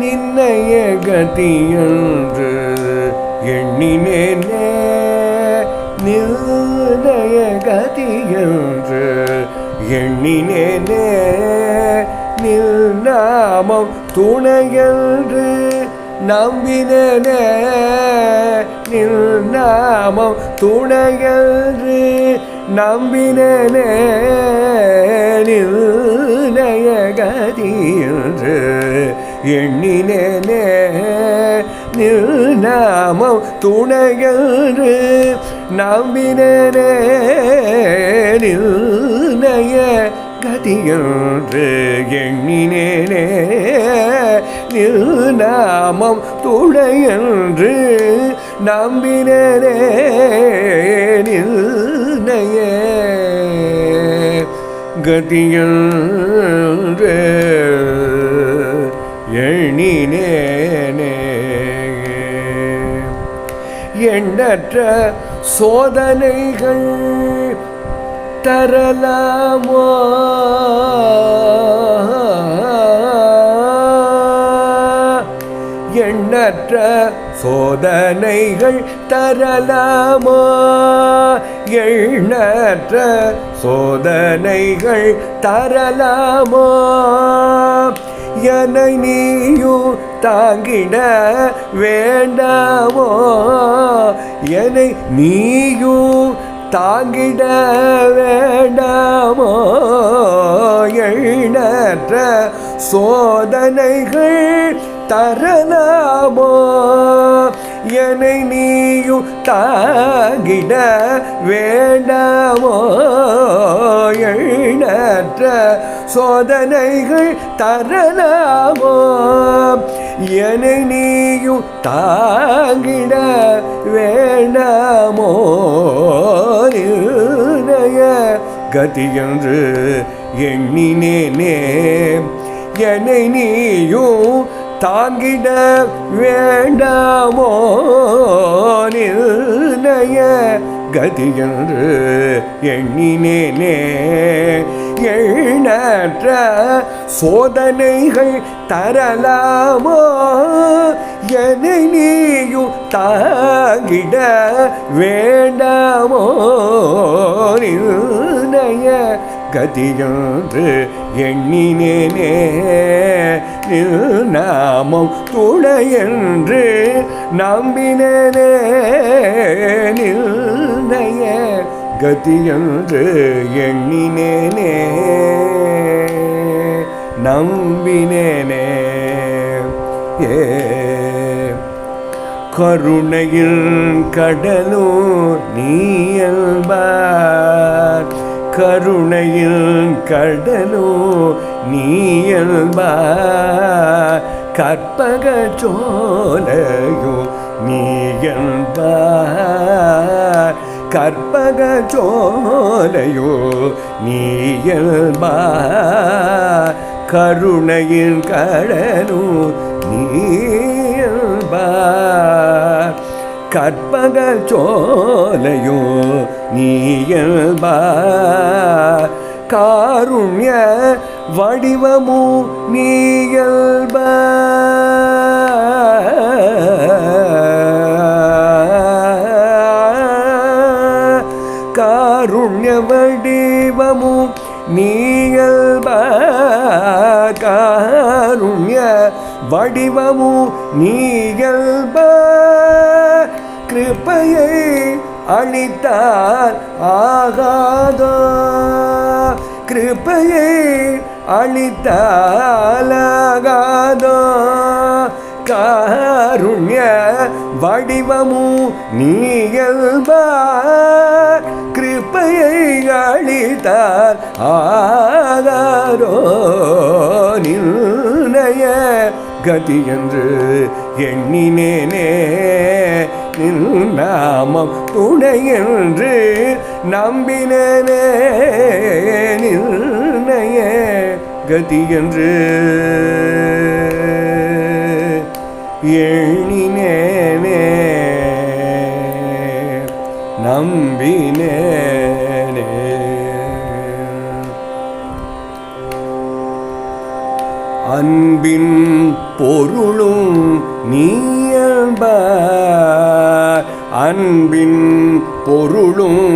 நின்னைய கதியென்று எண்ணினேனே, நின்னைய கதியென்று எண்ணினேனே, நில் நாமம் துணையென்று நம்பினேனே, நில் நாமம் துணையென்று நம்பினேனே, நிர்ணய கதியென்று எண்ணினேனே, நில் நாமம் துணையென்று நம்பினேனே, நிர்ணய கதியென்று எண்ணினேனே, நில் நாமம் துணையென்று நம்பினேனே, நிர்ணய கதியென்று எண்ணினேனே. எண்ணற்ற சோதனைகள் தரலாமோ, எண்ணற்ற சோதனைகள் தரலாமோ, எண்ணற்ற சோதனைகள் தரலாமோ, என்னை நீயும் தாங்கிட வேண்டாமோ, என்னை நீயும் தாங்கிட வேண்டாமோ, எண்ணற்ற சோதனைகள் தரலாமோ, என்னை நீயும் தாங்கிட வேண்டாமோ, எண்ணற்ற சோதனைகள் தரலாமோ, என்னை நீயும் தாங்கிட வேண்டாமோ, நிர்ணய கதியென்று எண்ணினேனே, என்னை நீயும் தாங்கிட வேண்டாமோ, நிர்ணய கதியென்று எண்ணினேனே, எண்ணற்ற சோதனைகள் தரலாமோ, என்னை நீயும் தாங்கிட வேண்டாமோ, நிர்ணய கதியென்று எண்ணினேனே, நில் நாமம் துணையென்று நம்பினேனே, நிர்ணய கதியென்று எண்ணினேனே, நம்பினேனே. கருணையில் கடலூர் நீயல்பார், கருணையில் கடலூர் நீயல்பார், கற்பக சோலையோ நீயல்பார், கற்பக சோலையோ நீயல்பார், கருணையில் கடலூர் நீயல்பார், கற்பக சோலையோ நீயல்பார், காருண்ய வடிவமு நீயல்பார், காருண்ய வடிவமு நீயல்பார், காருண்ய வடிவமு நீயல்பார், கிருபையை அளித்தார் ஆகாதோ, கிருபையை அளித்தால் ஆகாதோ, காருண்ய வடிவமு நீயல்பார், கிருபையை அளித்தார் ஆகாதோ, நிர்ணய கதியென்று எண்ணினேனே, நில் நாமம் துணையென்று நம்பினேனே, நிர்ணய கதியென்று எண்ணினேனே, நம்பினேனே. அன்பின் பொருளும் நீயல்பார் அன்பின் பொருளும்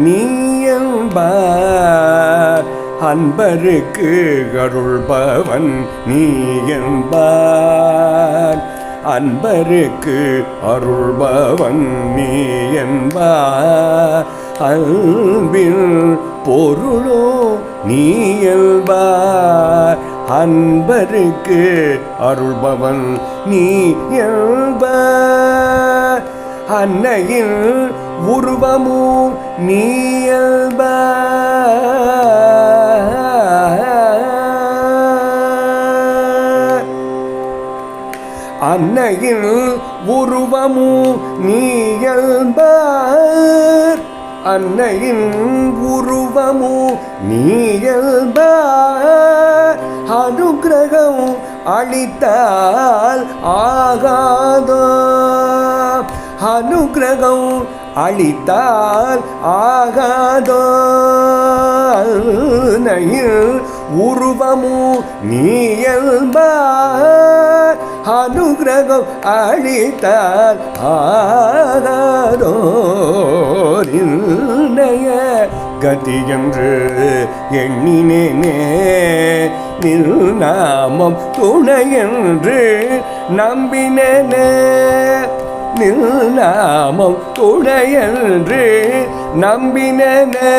நீயல்பார் அன்பருக்கு அருள்பவன் நீயல்பார் அன்பருக்கு அருள்பவன் நீயல்பார் அன்பின் பொருளோ நீயல்பார் அன்பருக்கு அருள்பவன் நீயல்பார் அன்னையின் உருவமோ நீயல்பார் அன்னையின் உருவமோ நீயல்பார் அன்னையின் உருவமோ நீயல்பார் அனுக்கிரகம் அளித்தால் ஆகாதோ அனுக்கிரகம் அளித்தால் ஆகாதோ அன்னையின் உருவமோ நீயல்பார் அனுக்கிரகம் அளித்தால் ஆகாதோ நிர்ணய கதி என்று எண்ணினேனே நில் நாமம் துணை என்று நம்பினேனே நில் நாமம் துணை என்று நம்பினேனே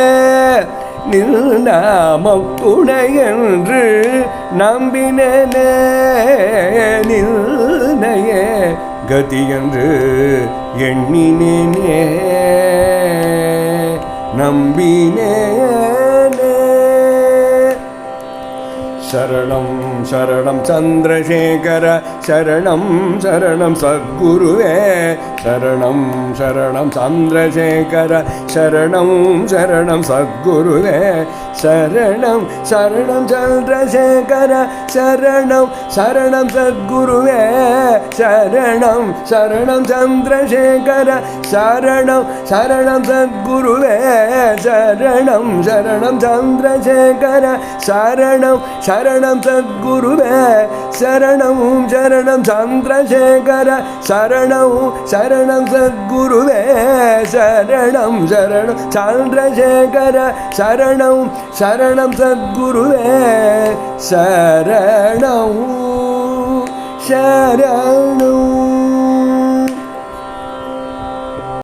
நில் நாமம் துணை என்று நம்பினேனே நிர்ணய கதி என்று எண்ணினேனே நம்பினேனே சரணம் சரணம் சந்திரசேகர சரணம் சரணம் சத்குருவே சரணம் சரணம் சந்திரசேகர சரணம் சரணம் சத்குருவே சரணம் சரணம் சந்திரசேகர சரணம் சரணம் சத்குருவே சரணம் சரணம் சந்திரசேகர சரணம் சரணம் சத்குருவே சரணம் சரணம் சந்திரசேகர சரணம் சரணம் சத்குருவே சரணம் சரணம் சந்திரசேகர சரணம் சரணம் சத்குருவே சரணம் சரணம் சந்திரசேகர சரணம் சரணம் சத்குருவே சரணம் சரணம்